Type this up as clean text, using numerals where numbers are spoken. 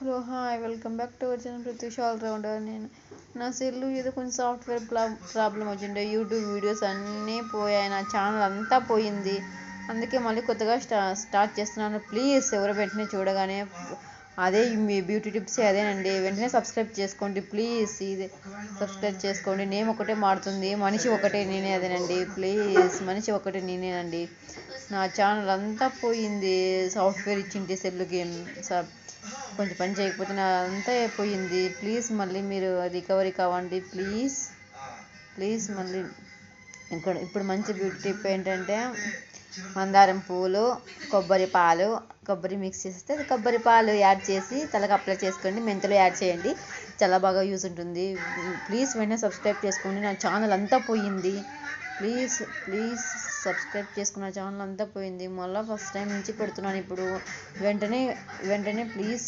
Hello hi welcome back to our channel Prathyusha allrounder. నేను నా cell ఏదో కొంచెం సాఫ్ట్వేర్ ప్రాబ్లం వచ్చిండే, యూట్యూబ్ వీడియోస్ అన్నీ పోయాయి, నా ఛానల్ అంతా పోయింది. అందుకే మళ్ళీ కొత్తగా స్టార్ట్ చేస్తున్నాను. ప్లీజ్ ఎవరు వెంటనే చూడగానే అదే మీ బ్యూటీ టిప్స్ అదేనండి, వెంటనే సబ్స్క్రైబ్ చేసుకోండి ప్లీజ్. ఇది సబ్స్క్రైబ్ చేసుకోండి. నేమ్ ఒకటే మారుతుంది, మనిషి ఒకటే నేనే అదేనండి. ప్లీజ్ మనిషి ఒకటే నేనేనండి. నా ఛానల్ అంతా పోయింది, సాఫ్ట్వేర్ ఇచ్చింది సెల్లుకి కొంచెం పని చేయకపోతే నా అంతా అయిపోయింది. ప్లీజ్ మళ్ళీ మీరు రికవరీ కావండి ప్లీజ్ మళ్ళీ. ఇప్పుడు మంచి బ్యూటీ టిప్ ఏంటంటే, మందారం పూలు, కొబ్బరి మిక్స్ చేస్తే కొబ్బరి పాలు యాడ్ చేసి తలకు అప్లై చేసుకోండి. మెంతులు యాడ్ చేయండి, చాలా బాగా యూజ్ ఉంటుంది. ప్లీజ్ వెంటనే సబ్స్క్రైబ్ చేసుకోండి. నా ఛానల్ అంతా పోయింది. ప్లీజ్ సబ్స్క్రైబ్ చేసుకున్న ఛానల్ అంతా పోయింది. మళ్ళీ ఫస్ట్ టైం నుంచి పెడుతున్నాను ఇప్పుడు. వెంటనే ప్లీజ్